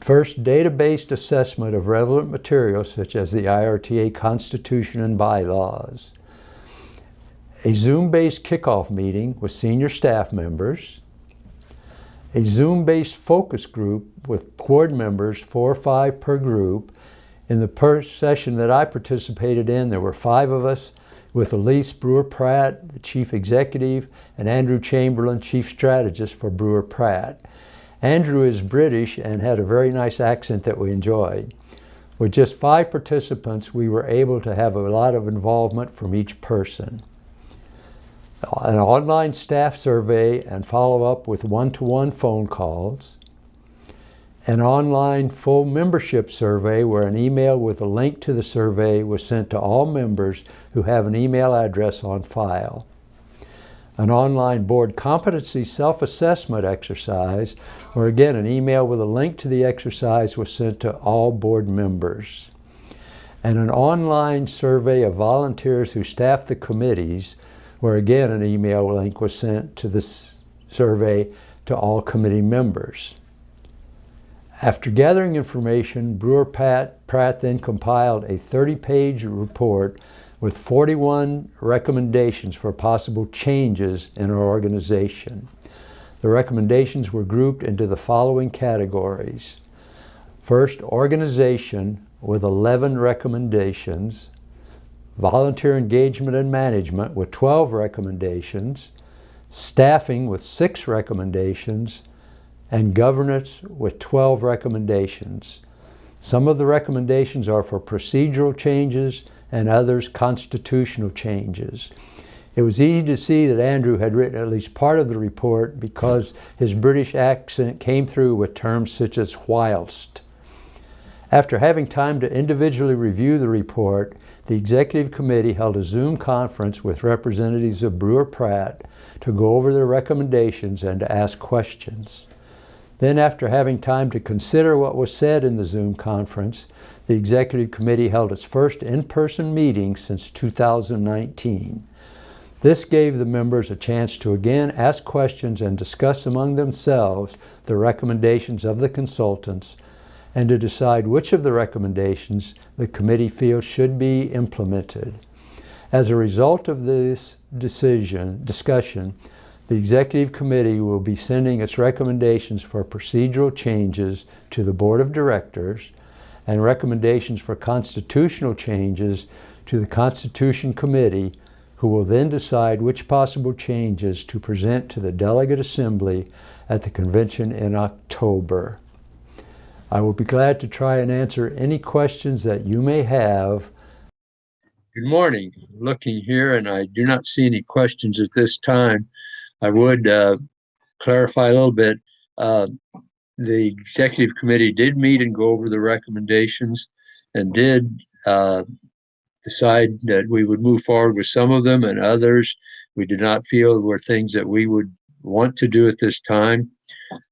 First, data-based assessment of relevant materials such as the IRTA Constitution and bylaws. A Zoom-based kickoff meeting with senior staff members. A Zoom-based focus group with board members, 4 or 5 per group. In the first session that I participated in, there were 5 of us, with Elise Brewer Pratt, the chief executive, and Andrew Chamberlain, chief strategist for Brewer Pratt. Andrew is British and had a very nice accent that we enjoyed. With just 5 participants, we were able to have a lot of involvement from each person. An online staff survey and follow-up with one-to-one phone calls. An online full membership survey where an email with a link to the survey was sent to all members who have an email address on file. An online board competency self-assessment exercise where again an email with a link to the exercise was sent to all board members. And an online survey of volunteers who staff the committees where again an email link was sent to this survey to all committee members. After gathering information, Brewer Pratt then compiled a 30-page report with 41 recommendations for possible changes in our organization. The recommendations were grouped into the following categories. First, organization with 11 recommendations, volunteer engagement and management with 12 recommendations, staffing with 6 recommendations, and governance with 12 recommendations. Some of the recommendations are for procedural changes and others constitutional changes. It was easy to see that Andrew had written at least part of the report because his British accent came through with terms such as whilst. After having time to individually review the report, the Executive Committee held a Zoom conference with representatives of Brewer Pratt to go over their recommendations and to ask questions. Then, after having time to consider what was said in the Zoom conference, the Executive Committee held its first in-person meeting since 2019. This gave the members a chance to again ask questions and discuss among themselves the recommendations of the consultants and to decide which of the recommendations the committee feels should be implemented. As a result of this discussion, the Executive Committee will be sending its recommendations for procedural changes to the Board of Directors and recommendations for constitutional changes to the Constitution Committee, who will then decide which possible changes to present to the Delegate Assembly at the convention in October. I will be glad to try and answer any questions that you may have. Good morning. Looking here, and I do not see any questions at this time. I would clarify a little bit. The Executive Committee did meet and go over the recommendations and did decide that we would move forward with some of them, and others we did not feel were things that we would want to do at this time.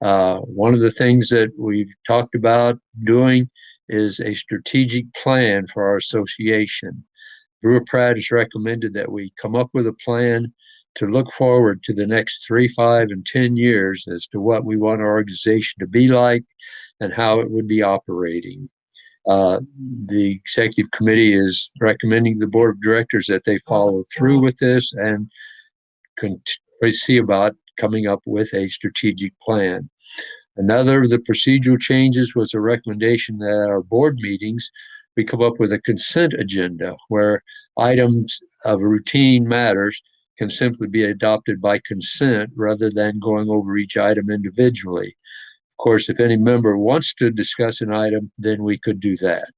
One of the things that we've talked about doing is a strategic plan for our association. Brewer Pratt has recommended that we come up with a plan to look forward to the next 3, 5, and 10 years as to what we want our organization to be like and how it would be operating. The executive committee is recommending the board of directors that they follow through with this and see about coming up with a strategic plan. Another of the procedural changes was a recommendation that at our board meetings, we come up with a consent agenda where items of routine matters can simply be adopted by consent rather than going over each item individually. Of course, if any member wants to discuss an item, then we could do that.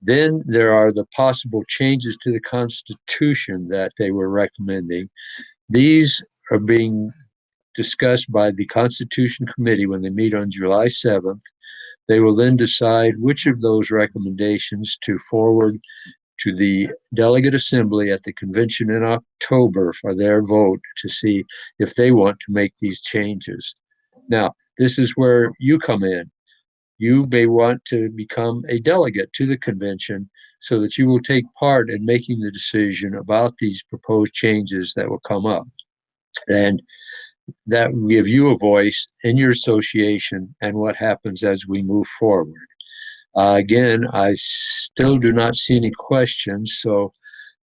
Then there are the possible changes to the Constitution that they were recommending. These are being discussed by the Constitution Committee when they meet on July 7th. They will then decide which of those recommendations to forward to the delegate assembly at the convention in October for their vote to see if they want to make these changes. Now, this is where you come in. You may want to become a delegate to the convention so that you will take part in making the decision about these proposed changes that will come up. And that will give you a voice in your association and what happens as we move forward. Again, I still do not see any questions, so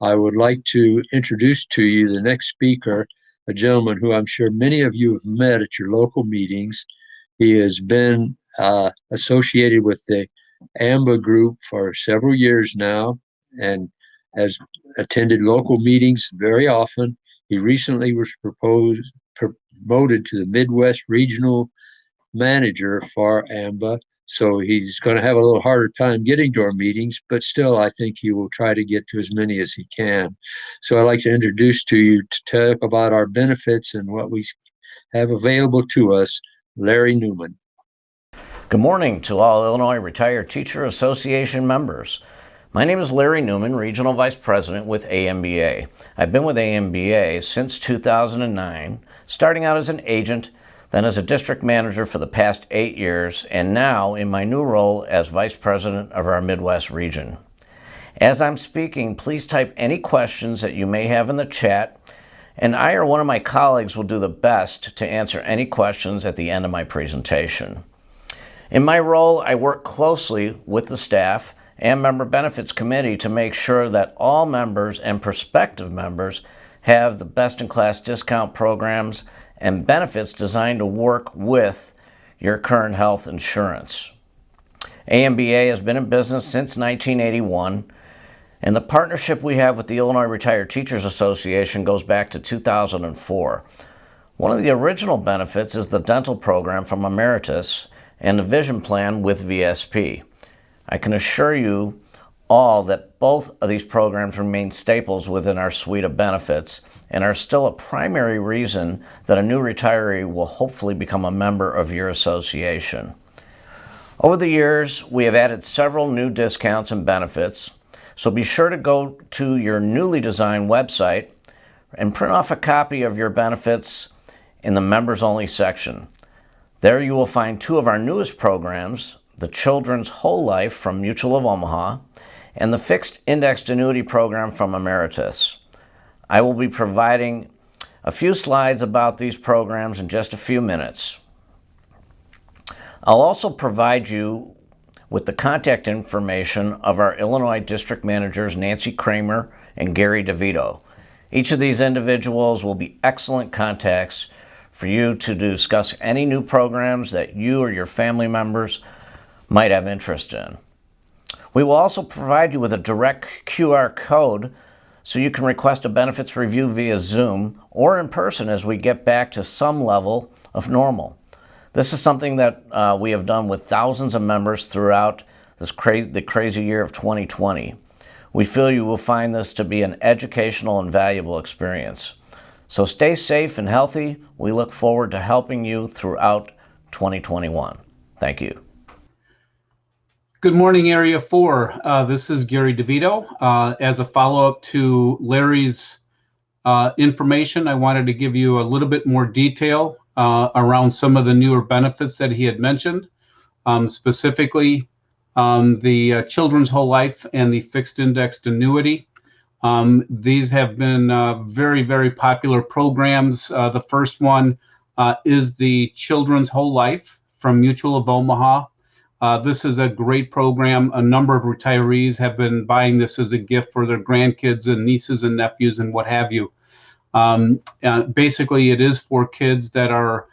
I would like to introduce to you the next speaker, a gentleman who I'm sure many of you have met at your local meetings. He has been associated with the AMBA group for several years now and has attended local meetings very often. He recently was promoted to the Midwest Regional Manager for AMBA, so he's going to have a little harder time getting to our meetings, but still I think he will try to get to as many as he can. So I'd like to introduce to you to talk about our benefits and what we have available to us, Larry Newman. Good morning to all Illinois Retired Teacher Association members. My name is Larry Newman, Regional Vice President with AMBA. I've been with AMBA since 2009, starting out as an agent, then as a district manager for the past 8 years, and now in my new role as Vice President of our Midwest region. As I'm speaking, please type any questions that you may have in the chat, and I or one of my colleagues will do the best to answer any questions at the end of my presentation. In my role, I work closely with the staff and Member Benefits Committee to make sure that all members and prospective members have the best-in-class discount programs and benefits designed to work with your current health insurance. AMBA has been in business since 1981, and the partnership we have with the Illinois Retired Teachers Association goes back to 2004. One of the original benefits is the dental program from Emeritus and the vision plan with VSP. I can assure you all that both of these programs remain staples within our suite of benefits and are still a primary reason that a new retiree will hopefully become a member of your association. Over the years, we have added several new discounts and benefits, so be sure to go to your newly designed website and print off a copy of your benefits in the members only section. There you will find 2 of our newest programs, the Children's Whole Life from Mutual of Omaha and the Fixed Indexed Annuity program from Emeritus. I will be providing a few slides about these programs in just a few minutes. I'll also provide you with the contact information of our Illinois District Managers Nancy Kramer and Gary DeVito. Each of these individuals will be excellent contacts for you to discuss any new programs that you or your family members might have interest in. We will also provide you with a direct QR code so you can request a benefits review via Zoom or in person as we get back to some level of normal. This is something that we have done with thousands of members throughout the crazy year of 2020. We feel you will find this to be an educational and valuable experience. So stay safe and healthy. We look forward to helping you throughout 2021. Thank you. Good morning, Area 4. This is Gary DeVito. As a follow-up to Larry's information, I wanted to give you a little bit more detail around some of the newer benefits that he had mentioned. Specifically, the Children's Whole Life and the Fixed Indexed Annuity. These have been very, very popular programs. The first one is the Children's Whole Life from Mutual of Omaha. This is a great program. A number of retirees have been buying this as a gift for their grandkids and nieces and nephews and what have you. Basically, it is for kids that are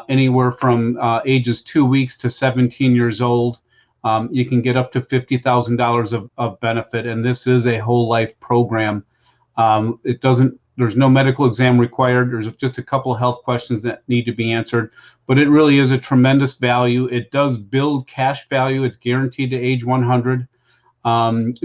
anywhere from ages 2 weeks to 17 years old. You can get up to $50,000 of benefit, and this is a whole life program. There's no medical exam required. There's just a couple of health questions that need to be answered, but it really is a tremendous value. It does build cash value. It's guaranteed to age 100.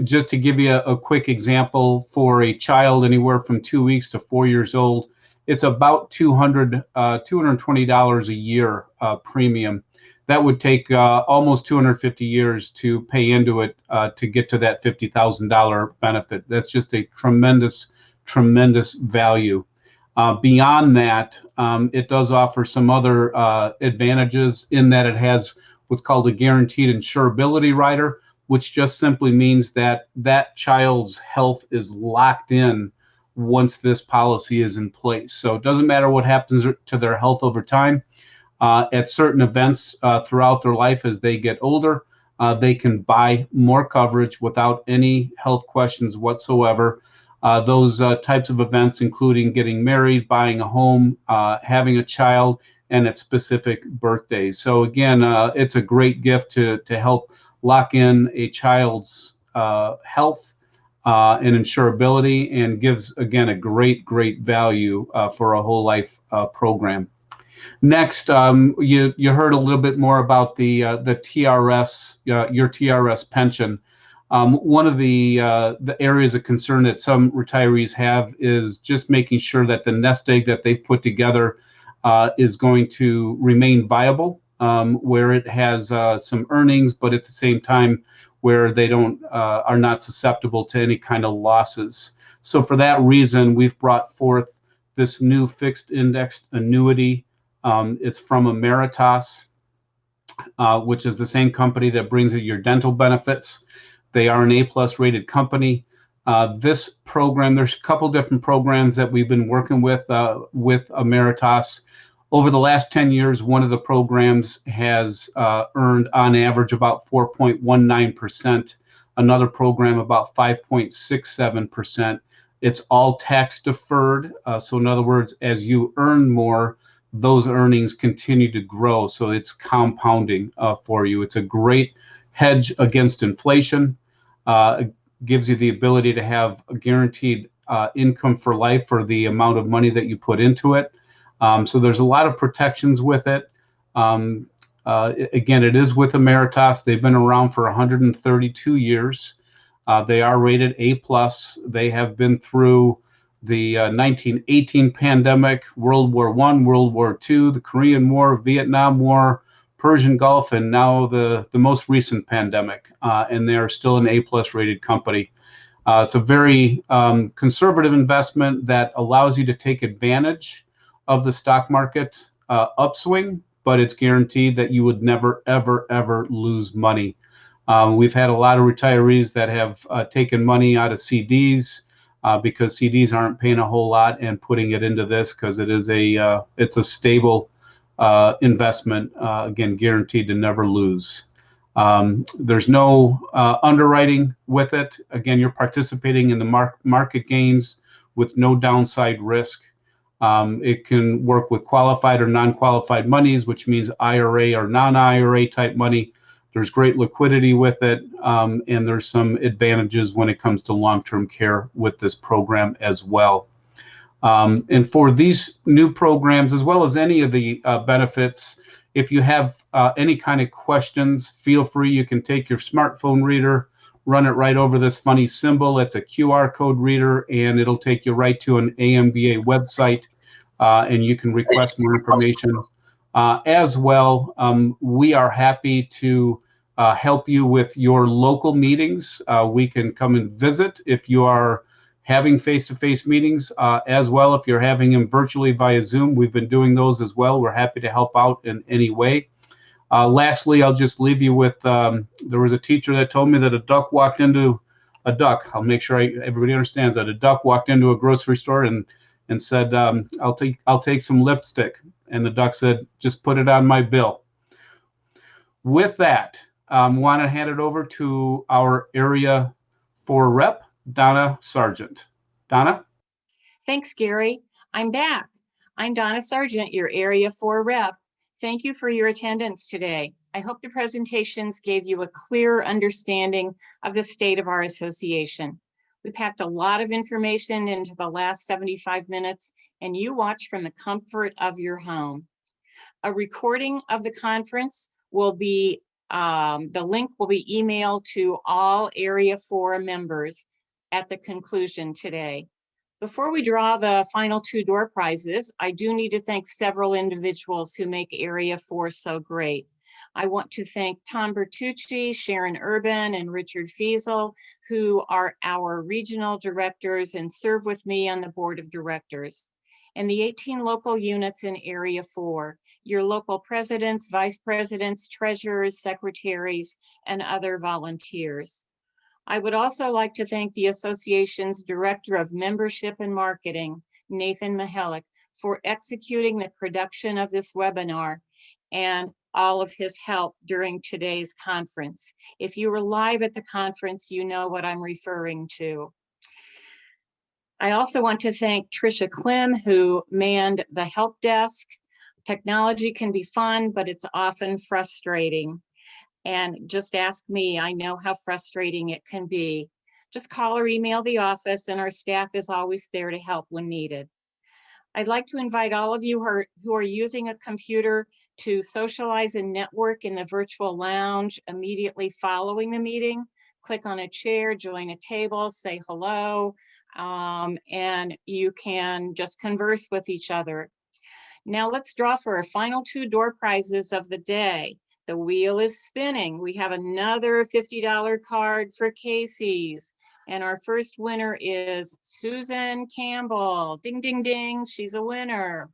Just to give you a quick example, for a child anywhere from 2 weeks to 4 years old, it's about $220 a year premium. That would take almost 250 years to pay into it to get to that $50,000 benefit. That's just a tremendous, tremendous value. Beyond that, it does offer some other advantages in that it has what's called a guaranteed insurability rider, which just simply means that that child's health is locked in once this policy is in place. So it doesn't matter what happens to their health over time. At certain events throughout their life as they get older, they can buy more coverage without any health questions whatsoever. Those types of events, including getting married, buying a home, having a child, and at specific birthdays. So again, it's a great gift to help lock in a child's health and insurability, and gives, again, a great, great value for a whole life program. Next, you heard a little bit more about the TRS, your TRS pension. One of the areas of concern that some retirees have is just making sure that the nest egg that they've put together is going to remain viable, where it has some earnings, but at the same time where they are not susceptible to any kind of losses. So for that reason, we've brought forth this new fixed indexed annuity. It's from Emeritus, which is the same company that brings you your dental benefits. They are an A+ rated company. This program, there's a couple different programs that we've been working with Emeritus. Over the last 10 years, one of the programs has earned on average about 4.19%. Another program about 5.67%. It's all tax deferred. So in other words, as you earn more, those earnings continue to grow. So it's compounding for you. It's a great hedge against inflation. It gives you the ability to have a guaranteed income for life for the amount of money that you put into it. So there's a lot of protections with it. Again, it is with Emeritus. They've been around for 132 years. They are rated A+. They have been through the 1918 pandemic, World War I, World War II, the Korean War, Vietnam War, Persian Gulf, and now the most recent pandemic. And they are still an A+ rated company. It's a very conservative investment that allows you to take advantage of the stock market upswing, but it's guaranteed that you would never, ever, ever lose money. We've had a lot of retirees that have taken money out of CDs because CDs aren't paying a whole lot, and putting it into this because it is it's a stable investment, again, guaranteed to never lose. There's no underwriting with it. Again, you're participating in the market gains with no downside risk. It can work with qualified or non-qualified monies, which means IRA or non-IRA type money. There's great liquidity with it, and there's some advantages when it comes to long-term care with this program as well. And for these new programs, as well as any of the benefits, if you have any kind of questions, feel free. You can take your smartphone reader, run it right over this funny symbol. It's a QR code reader, and it'll take you right to an AMBA website, and you can request more information. As well, we are happy to help you with your local meetings. We can come and visit if you are having face-to-face meetings, as well if you're having them virtually via Zoom. We've been doing those as well. We're happy to help out in any way. Lastly, I'll just leave you with, there was a teacher that told me that I'll make sure everybody understands that a duck walked into a grocery store and said, I'll take some lipstick. And the duck said, just put it on my bill. With that, want to hand it over to our Area 4 rep, Donna Sargent. Donna? Thanks, Gary. I'm back. I'm Donna Sargent, your Area 4 rep. Thank you for your attendance today. I hope the presentations gave you a clear understanding of the state of our association. We packed a lot of information into the last 75 minutes, and you watched from the comfort of your home. A recording of the conference will be, the link will be emailed to all Area 4 members at the conclusion today. Before we draw the final 2 door prizes, I do need to thank several individuals who make Area 4 so great. I want to thank Tom Bertucci, Sharon Urban, and Richard Fiesel, who are our regional directors and serve with me on the board of directors. And the 18 local units in Area 4, your local presidents, vice presidents, treasurers, secretaries, and other volunteers. I would also like to thank the association's Director of Membership and Marketing, Nathan Mihalik, for executing the production of this webinar and all of his help during today's conference. If you were live at the conference, you know what I'm referring to. I also want to thank Tricia Klim, who manned the help desk. Technology can be fun, but it's often frustrating. And just ask me, I know how frustrating it can be. Just call or email the office and our staff is always there to help when needed. I'd like to invite all of you who are using a computer to socialize and network in the virtual lounge immediately following the meeting. Click on a chair, join a table, say hello, and you can just converse with each other. Now let's draw for our final 2 door prizes of the day. The wheel is spinning. We have another $50 card for Casey's. And our first winner is Susan Campbell. Ding, ding, ding, she's a winner.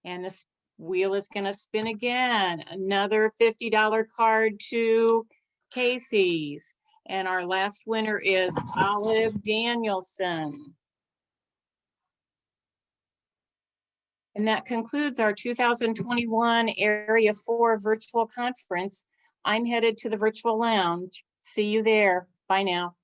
And this wheel is gonna spin again. Another $50 card to Casey's. And our last winner is Olive Danielson. And that concludes our 2021 Area 4 virtual conference. I'm headed to the virtual lounge. See you there. Bye now.